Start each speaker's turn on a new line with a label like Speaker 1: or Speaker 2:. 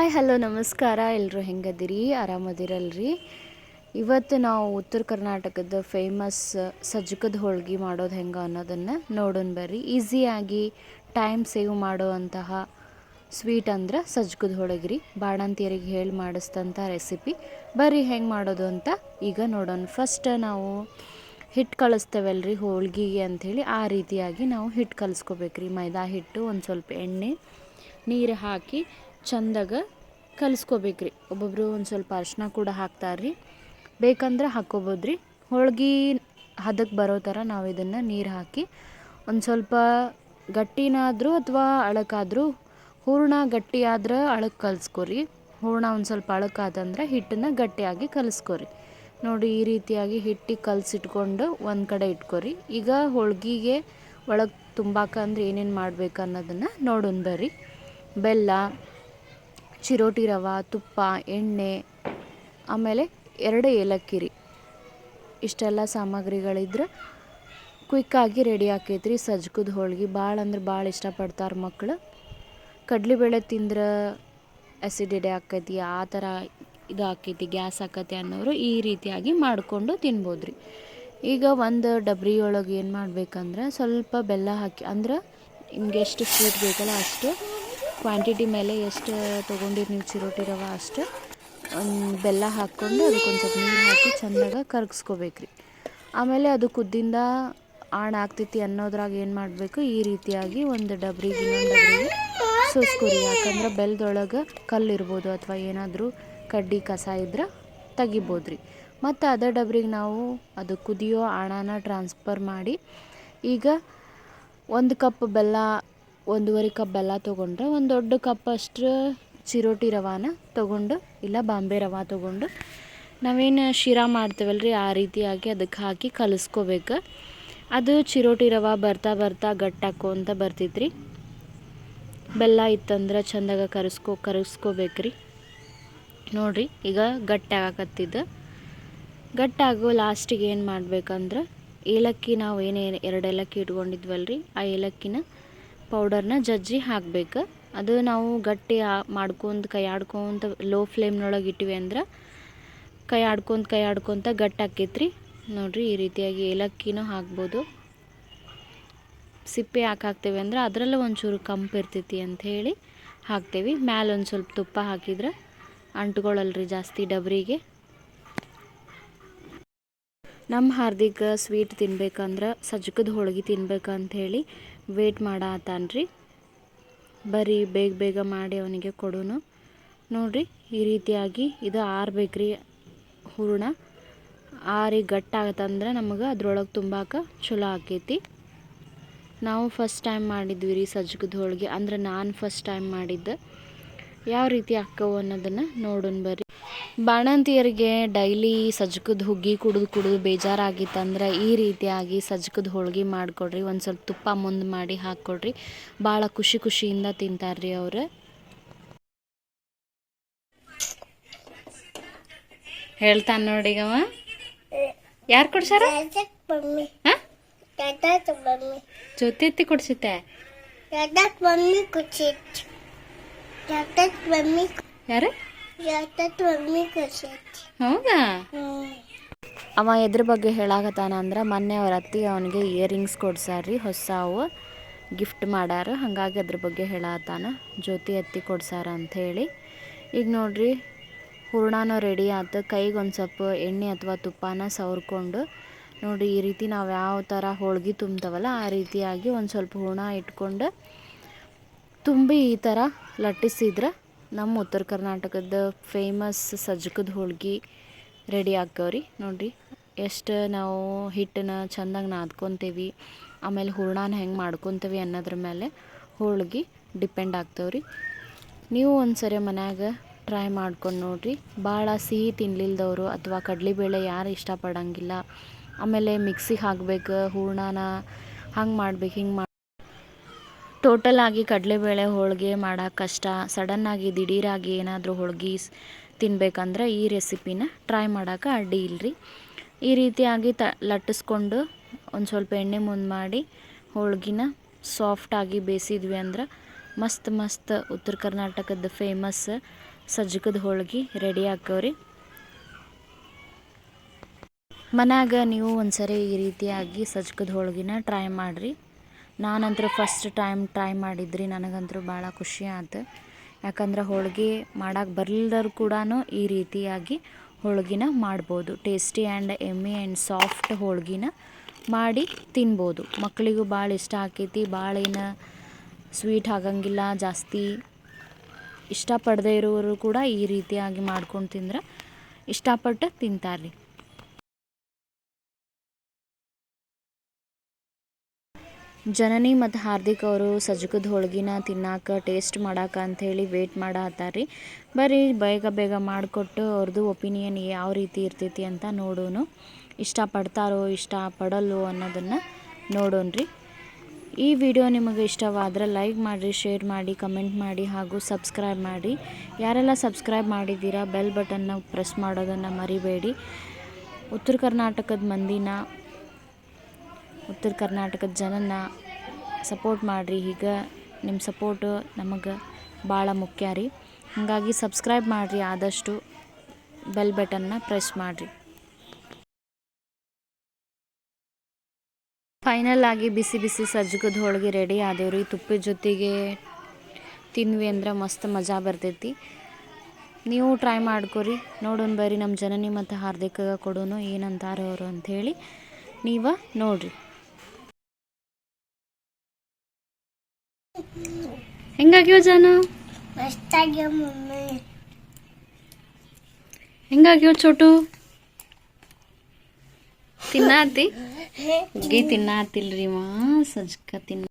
Speaker 1: Hi hello ನಮಸ್ಕಾರ. ಎಲ್ಲರೂ ಹೆಂಗದಿರಿ? ಆರಾಮದಿರಲ್ರಿ? ಇವತ್ತು ನಾವು ಉತ್ತರ ಕರ್ನಾಟಕದ ಫೇಮಸ್ ಸಜ್ಜಕದ ಹೋಳ್ಗೆ ಮಾಡೋದು ಹೆಂಗೆ ಅನ್ನೋದನ್ನು ನೋಡೋಣ ಬರ್ರಿ. ಈಸಿಯಾಗಿ ಟೈಮ್ ಸೇವ್ ಮಾಡುವಂತಹ ಸ್ವೀಟ್ ಅಂದ್ರೆ ಸಜ್ಜಕದ ಹೋಳಿಗೆ ರೀ. ಬಾಣಂತಿಯರಿಗೆ ಹೇಳಿ ಮಾಡಿಸ್ತಂಥ ರೆಸಿಪಿ. ಬರ್ರಿ ಹೆಂಗೆ ಮಾಡೋದು ಅಂತ ಈಗ ನೋಡೋಣ. ಫಸ್ಟ್ ನಾವು ಹಿಟ್ಟು ಕಲಿಸ್ತೇವಲ್ರಿ ಹೋಳ್ಗೆಗೆ ಅಂಥೇಳಿ, ಆ ರೀತಿಯಾಗಿ ನಾವು ಹಿಟ್ಟು ಕಲಿಸ್ಕೋಬೇಕ್ರಿ. ಮೈದಾ ಹಿಟ್ಟು, ಒಂದು ಸ್ವಲ್ಪ ಎಣ್ಣೆ, ನೀರು ಹಾಕಿ ಚಂದಾಗ ಕಲಿಸ್ಕೋಬೇಕ್ರಿ. ಒಬ್ಬೊಬ್ಬರು ಒಂದು ಸ್ವಲ್ಪ ಅರಿಶಿನ ಕೂಡ ಹಾಕ್ತಾರ್ರಿ, ಬೇಕಂದ್ರೆ ಹಾಕ್ಕೋಬೋದ್ರಿ. ಹೋಳ್ಗೆ ಹದಕ್ಕೆ ಬರೋ ಥರ ನಾವು ಇದನ್ನು ನೀರು ಹಾಕಿ ಒಂದು ಸ್ವಲ್ಪ ಗಟ್ಟಿನಾದರೂ ಅಥವಾ ಅಳಕಾದರೂ, ಹೂರಣ ಗಟ್ಟಿ ಆದ್ರೆ ಅಳಕ್ಕೆ ಕಲಿಸ್ಕೊರಿ. ಹೂರಣ ಒಂದು ಸ್ವಲ್ಪ ಅಳಕಾದಂದ್ರೆ ಹಿಟ್ಟನ್ನು ಗಟ್ಟಿಯಾಗಿ ಕಲಿಸ್ಕೊರಿ. ನೋಡಿ, ಈ ರೀತಿಯಾಗಿ ಹಿಟ್ಟಿಗೆ ಕಲಸಿಟ್ಕೊಂಡು ಒಂದು ಕಡೆ ಇಟ್ಕೊರಿ. ಈಗ ಹೋಳ್ಗೆಗೆ ಒಳಗೆ ತುಂಬಾಕಂದ್ರೆ ಏನೇನು ಮಾಡ್ಬೇಕು ಅನ್ನೋದನ್ನು ನೋಡೋಣ ಬರ್ರಿ. ಬೆಲ್ಲ, ಚಿರೋಟಿ ರವೆ, ತುಪ್ಪ, ಎಣ್ಣೆ, ಆಮೇಲೆ 2 ಏಲಕ್ಕಿ ರೀ. ಇಷ್ಟೆಲ್ಲ ಸಾಮಗ್ರಿಗಳಿದ್ರೆ ಕ್ವಿಕ್ಕಾಗಿ ರೆಡಿ ಆಕೈತ್ರಿ ಸಜ್ಜಕದ ಹೋಳ್ಗೆ. ಭಾಳ ಅಂದ್ರೆ ಭಾಳ ಇಷ್ಟಪಡ್ತಾರೆ ಮಕ್ಕಳು. ಕಡ್ಲೆಬೇಳೆ ತಿಂದ್ರೆ ಆ್ಯಸಿಡಿಟಿ ಆಕೈತಿ, ಆ ಥರ ಇದು ಆಕೈತಿ, ಗ್ಯಾಸ್ ಆಕೈತಿ ಅನ್ನೋರು ಈ ರೀತಿಯಾಗಿ ಮಾಡಿಕೊಂಡು ತಿನ್ಬೋದು ರೀ. ಈಗ ಒಂದು ಡಬ್ರಿ ಒಳಗೆ ಏನು ಮಾಡ್ಬೇಕಂದ್ರೆ ಸ್ವಲ್ಪ ಬೆಲ್ಲ ಹಾಕಿ, ಅಂದ್ರೆ ನಿಮ್ಗೆ ಎಷ್ಟು ಸ್ವೀಟ್ ಬೇಕಲ್ಲ ಅಷ್ಟು ಕ್ವಾಂಟಿಟಿ ಮೇಲೆ ಎಷ್ಟು ತೊಗೊಂಡಿರಿ ನೀವು ಚಿರೋಟಿ ರವೆ ಅಷ್ಟು ಬೆಲ್ಲ ಹಾಕ್ಕೊಂಡು ಅದಕ್ಕೊಂದು ಸ್ವಲ್ಪ ನೀರು ಹಾಕಿ ಚೆಂದಾಗ ಕರಗಿಸ್ಕೋಬೇಕ್ರಿ. ಆಮೇಲೆ ಅದು ಕುದ್ದಿಂದ ಆಣ ಆಗ್ತೈತಿ ಅನ್ನೋದ್ರಾಗ ಏನು ಮಾಡಬೇಕು, ಈ ರೀತಿಯಾಗಿ ಒಂದು ಡಬ್ರಿಗೆ ಇನ್ನೊಂದು ಡಬ್ರಿಗೆ ಸೋಸ್ಕೊರಿ. ಯಾಕಂದ್ರೆ ಬೆಲ್ಲದೊಳಗೆ ಕಲ್ಲಿರ್ಬೋದು ಅಥವಾ ಏನಾದರೂ ಕಡ್ಡಿ ಕಸ ಇದ್ರೆ ತೆಗಿಬೋದು ರೀ. ಮತ್ತು ಅದೇ ಡಬ್ರಿಗೆ ನಾವು ಅದು ಕುದಿಯೋ ಆಣನ ಟ್ರಾನ್ಸ್ಫರ್ ಮಾಡಿ, ಈಗ 1 ಕಪ್ ಬೆಲ್ಲ, 1.5 ಕಪ್ ಬೆಲ್ಲ ತೊಗೊಂಡ್ರೆ ಒಂದು ದೊಡ್ಡ ಕಪ್ ಅಷ್ಟು ಚಿರೋಟಿ ರವಾನ ತೊಗೊಂಡು, ಇಲ್ಲ ಬಾಂಬೆ ರವೆ ತೊಗೊಂಡು ನಾವೇನು ಶಿರಾ ಮಾಡ್ತೇವಲ್ರಿ ಆ ರೀತಿಯಾಗಿ ಅದಕ್ಕೆ ಹಾಕಿ ಕಲಿಸ್ಕೋಬೇಕು. ಅದು ಚಿರೋಟಿ ರವೆ ಬರ್ತಾ ಬರ್ತಾ ಗಟ್ಟಾಕೊಂತ ಬರ್ತೈತ್ರಿ. ಬೆಲ್ಲ ಇತ್ತಂದ್ರೆ ಚೆಂದಾಗ ಕರಗಿಸ್ಕೋಬೇಕ್ರಿ. ನೋಡಿರಿ, ಈಗ ಗಟ್ಟಾಗಕತ್ತಿದ್ದು. ಗಟ್ಟಾಗೋ ಲಾಸ್ಟಿಗೆ ಏನು ಮಾಡ್ಬೇಕಂದ್ರೆ ಏಲಕ್ಕಿ, ನಾವು ಏನೇನು 2 ಏಲಕ್ಕಿ ಇಟ್ಕೊಂಡಿದ್ವಲ್ರಿ, ಆ ಏಲಕ್ಕಿನ ಪೌಡರ್ನ ಜಜ್ಜಿ ಹಾಕ್ಬೇಕು. ಅದು ನಾವು ಗಟ್ಟಿ ಕೈ ಆಡ್ಕೊಂತ ಲೋ ಫ್ಲೇಮ್ನೊಳಗೆ ಇಟ್ಟಿವಿ ಅಂದ್ರೆ ಕೈ ಆಡ್ಕೊತ ಗಟ್ಟಿ ಆಕೈತ್ರಿ. ನೋಡಿರಿ, ಈ ರೀತಿಯಾಗಿ ಏಲಕ್ಕಿನೂ ಹಾಕ್ಬೋದು. ಸಿಪ್ಪೆ ಯಾಕೆ ಹಾಕ್ತೇವೆ ಅಂದ್ರೆ ಅದರಲ್ಲೂ ಒಂಚೂರು ಕಂಪು ಇರ್ತೈತಿ ಅಂಥೇಳಿ ಹಾಕ್ತೇವೆ. ಮ್ಯಾಲೆ ಒಂದು ಸ್ವಲ್ಪ ತುಪ್ಪ ಹಾಕಿದ್ರೆ ಅಂಟ್ಕೊಳ್ಳಲ್ರಿ ಜಾಸ್ತಿ ಡಬ್ರಿಗೆ. ನಮ್ಮ ಹಾರ್ದಿಕ್ ಸ್ವೀಟ್ ತಿನ್ಬೇಕಂದ್ರೆ, ಸಜ್ಜಕದ ಹೋಳ್ಗೆ ತಿನ್ಬೇಕಂಥೇಳಿ ವೇಟ್ ಮಾಡತ್ತಾನ್ರಿ. ಬರೀ ಬೇಗ ಬೇಗ ಮಾಡಿ ಅವನಿಗೆ ಕೊಡೋನು. ನೋಡಿರಿ, ಈ ರೀತಿಯಾಗಿ ಇದು ಆರಬೇಕ್ರಿ. ಹೂರಣ ಆರಿ ಗಟ್ಟಾಗತ್ತಂದ್ರೆ ನಮಗೆ ಅದ್ರೊಳಗೆ ತುಂಬಾಕ ಚಲೋ ಆಕೈತಿ. ನಾವು ಫಸ್ಟ್ ಟೈಮ್ ಮಾಡಿದ್ವಿ ರೀ ಸಜ್ಜಕದ ಹೋಳ್ಗೆ, ಅಂದ್ರೆ ನಾನು ಫಸ್ಟ್ ಟೈಮ್ ಮಾಡಿದ್ದೆ. ಯಾವ ರೀತಿ ಅಕ್ಕವು ಅನ್ನೋದನ್ನು ನೋಡೋಣ ಬರ್ರಿ. ಬಾಣಂತಿಯರಿಗೆ ಡೈಲಿ ಸಜ್ಜಕದ ಹುಗ್ಗಿ ಕುಡಿದು ಬೇಜಾರಾಗಿತ್ತಂದ್ರೆ ಈ ರೀತಿಯಾಗಿ ಸಜ್ಜಕದ ಹೋಳ್ಗೆ ಮಾಡಿಕೊಡ್ರಿ. ಒಂದು ಸ್ವಲ್ಪ ತುಪ್ಪ ಮುಂದೆ ಮಾಡಿ ಹಾಕ್ಕೊಡ್ರಿ. ಭಾಳ ಖುಷಿಯಿಂದ ತಿಂತಾರ್ರಿ ಅವರು. ಹೇಳ್ತಾನೆ ನೋಡಿ ಅವ. ಯಾರು ಕೊಡ್ಸಾರ? ಜೊತೆ ಎತ್ತಿ ಕೊಡ್ಸಿತ್ತೆ. ಯಾರು? ಹೌದಾ? ಅವ ಎದ್ರ ಬಗ್ಗೆ ಹೇಳಾಕತ್ತಾನ ಅಂದ್ರೆ, ಮೊನ್ನೆ ಅವ್ರ ಅತ್ತಿ ಅವನಿಗೆ ಇಯರಿಂಗ್ಸ್ ಕೊಡ್ಸಾರ್ರಿ, ಹೊಸವು ಗಿಫ್ಟ್ ಮಾಡ್ಯಾರ. ಹಾಗಾಗಿ ಅದ್ರ ಬಗ್ಗೆ ಹೇಳತ್ತಾನ, ಜ್ಯೋತಿ ಎತ್ತಿ ಕೊಡ್ಸಾರ ಅಂಥೇಳಿ. ಈಗ ನೋಡ್ರಿ, ಹೂರಣನೂ ರೆಡಿ ಆಯ್ತು. ಕೈಗೆ ಒಂದು ಸ್ವಲ್ಪ ಎಣ್ಣೆ ಅಥವಾ ತುಪ್ಪನ ಸವರ್ಕೊಂಡು, ನೋಡಿ ಈ ರೀತಿ ನಾವು ಯಾವ ಥರ ಹೋಳ್ಗೆ ತುಂಬ್ತವಲ್ಲ ಆ ರೀತಿಯಾಗಿ ಒಂದು ಸ್ವಲ್ಪ ಹೂರಣ ಇಟ್ಕೊಂಡು ತುಂಬಿ ಈ ಥರ ಲಟ್ಟಿಸಿದ್ರೆ ನಮ್ಮ ಉತ್ತರ ಕರ್ನಾಟಕದ ಫೇಮಸ್ ಸಜ್ಜಕದ ಹೋಳ್ಗೆ ರೆಡಿ ಆಗ್ತಾವ್ರಿ. ನೋಡಿರಿ, ಎಷ್ಟು ನಾವು ಹಿಟ್ಟನ್ನ ಚೆಂದಾಗಿ ನಾದ್ಕೊತೀವಿ, ಆಮೇಲೆ ಹೂರಣನ ಹೆಂಗೆ ಮಾಡ್ಕೊತೀವಿ ಅನ್ನೋದ್ರ ಮೇಲೆ ಹೋಳ್ಗೆ ಡಿಪೆಂಡ್ ಆಗ್ತಾವ್ರಿ. ನೀವು ಒಂದ್ಸರಿ ಮನ್ಯಾಗ ಟ್ರೈ ಮಾಡ್ಕೊಂಡು ನೋಡಿರಿ. ಭಾಳ ಸಿಹಿ ತಿನ್ಲಿಲ್ದವರು ಅಥವಾ ಕಡಲೆಬೇಳೆ ಯಾರು ಇಷ್ಟಪಡೋಂಗಿಲ್ಲ, ಆಮೇಲೆ ಮಿಕ್ಸಿಗೆ ಹಾಕ್ಬೇಕು ಹೂರಣನ, ಹಂಗೆ ಮಾಡ್ಬೇಕು ಹಿಂಗೆ ಮಾಡಿ ಟೋಟಲಾಗಿ ಕಡಲೆಬೇಳೆ ಹೋಳಿಗೆ ಮಾಡೋಕೆ ಕಷ್ಟ, ಸಡನ್ನಾಗಿ ದಿಢೀರಾಗಿ ಏನಾದರೂ ಹೋಳ್ಗೆ ತಿನ್ಬೇಕಂದ್ರೆ ಈ ರೆಸಿಪಿನ ಟ್ರೈ ಮಾಡೋಕೆ ಅಡ್ಡಿ ಇಲ್ಲರಿ. ಈ ರೀತಿಯಾಗಿ ಲಟ್ಟಿಸ್ಕೊಂಡು ಒಂದು ಸ್ವಲ್ಪ ಎಣ್ಣೆ ಮುಂದೆ ಮಾಡಿ ಹೋಳ್ಗಿನ ಸಾಫ್ಟಾಗಿ ಬೇಯಿಸಿದ್ವಿ ಅಂದ್ರೆ ಮಸ್ತ್ ಉತ್ತರ ಕರ್ನಾಟಕದ ಫೇಮಸ್ ಸಜ್ಜಕದ ಹೋಳ್ಗೆ ರೆಡಿ ಆಕ್ಕವ್ರಿ. ಮನ್ಯಾಗ ನೀವು ಒಂದ್ಸರಿ ಈ ರೀತಿಯಾಗಿ ಸಜ್ಜಕದ ಹೋಳ್ಗಿನ ಟ್ರೈ ಮಾಡಿರಿ. ನಾನಂತೂ ಫಸ್ಟ್ ಟೈಮ್ ಟ್ರೈ ಮಾಡಿದ್ರಿ, ನನಗಂತೂ ಭಾಳ ಖುಷಿ ಆಯ್ತು. ಯಾಕಂದ್ರೆ ಹೋಳ್ಗೆ ಮಾಡೋಕ್ಕೆ ಬರಲಿಲ್ಲರು ಕೂಡ ಈ ರೀತಿಯಾಗಿ ಹೋಳ್ಗಿನ ಮಾಡ್ಬೋದು. ಟೇಸ್ಟಿ ಆ್ಯಂಡ್ ಎಮ್ಮಿ ಆ್ಯಂಡ್ ಸಾಫ್ಟ್ ಹೋಳ್ಗಿನ ಮಾಡಿ ತಿನ್ಬೋದು. ಮಕ್ಕಳಿಗೂ ಭಾಳ ಇಷ್ಟ ಆಕೈತಿ. ಭಾಳ ಏನು ಸ್ವೀಟ್ ಆಗಂಗಿಲ್ಲ. ಜಾಸ್ತಿ ಇಷ್ಟಪಡದೇ ಇರೋರು ಕೂಡ ಈ ರೀತಿಯಾಗಿ ಮಾಡ್ಕೊಂಡು ತಿಂದ್ರೆ ಇಷ್ಟಪಟ್ಟು ತಿಂತಾರೆ. ಜನನಿ ಮತ್ತು ಹಾರ್ದಿಕ್ ಅವರು ಸಜ್ಜಕದ ಹೋಳ್ಗಿನ ತಿನ್ನಾಕ ಟೇಸ್ಟ್ ಮಾಡಾಕ ಅಂಥೇಳಿ ವೇಟ್ ಮಾಡತ್ತಾರ್ರಿ. ಬರೀ ಬೇಗ ಮಾಡಿಕೊಟ್ಟು ಅವ್ರದ್ದು ಒಪಿನಿಯನ್ ಯಾವ ರೀತಿ ಇರ್ತೈತಿ ಅಂತ ನೋಡೋಣ. ಇಷ್ಟಪಡ್ತಾರೋ ಇಷ್ಟಪಡಲ್ಲೋ ಅನ್ನೋದನ್ನು ನೋಡೋಣ್ರಿ. ಈ ವಿಡಿಯೋ ನಿಮಗೆ ಇಷ್ಟವಾದರೆ ಲೈಕ್ ಮಾಡಿರಿ, ಶೇರ್ ಮಾಡಿ, ಕಮೆಂಟ್ ಮಾಡಿ ಹಾಗೂ ಸಬ್ಸ್ಕ್ರೈಬ್ ಮಾಡಿ. ಯಾರೆಲ್ಲ ಸಬ್ಸ್ಕ್ರೈಬ್ ಮಾಡಿದ್ದೀರಾ ಬೆಲ್ ಬಟನ್ನ ಪ್ರೆಸ್ ಮಾಡೋದನ್ನು ಮರಿಬೇಡಿ. ಉತ್ತರ ಕರ್ನಾಟಕದ ಮಂದಿನ, ಉತ್ತರ ಕರ್ನಾಟಕದ ಜನನ ಸಪೋರ್ಟ್ ಮಾಡಿರಿ. ಈಗ ನಿಮ್ಮ ಸಪೋರ್ಟು ನಮಗೆ ಭಾಳ ಮುಖ್ಯ ರೀ. ಹಾಗಾಗಿ ಸಬ್ಸ್ಕ್ರೈಬ್ ಮಾಡಿರಿ, ಆದಷ್ಟು ಬೆಲ್ ಬಟನ್ನ ಪ್ರೆಸ್ ಮಾಡಿರಿ. ಫೈನಲ್ ಆಗಿ ಬಿಸಿ ಬಿಸಿ ಸಜ್ಜಕದ ಹೋಳ್ಗೆ ರೆಡಿ ಆದೇವ್ರಿ. ತುಪ್ಪದ ಜೊತೆಗೆ ತಿನ್ವಿ ಅಂದ್ರೆ ಮಸ್ತ್ ಮಜಾ ಬರ್ತೈತಿ. ನೀವು ಟ್ರೈ ಮಾಡ್ಕೊರಿ. ನೋಡೋಣ ಬರ್ರಿ ನಮ್ಮ ಜನನಿ ಮತ್ತು ಹಾರ್ದಿಕ್ ಕೊಡೋನು ಏನಂತಾರೆ ಅವರು ಅಂಥೇಳಿ ನೀವು ನೋಡ್ರಿ. ಹೆಂಗಾಗ್ಯೋ ಜಾನು? ಹೆಂಗಾಗ್ಯೋ ಚೋಟು? ತಿನ್ನಾತಿ? ಹುಗ್ಗಿ ತಿನ್ನಾತಿಲ್ರಿ ಮಾ, ಸಜ್ಕ ತಿನ್ನ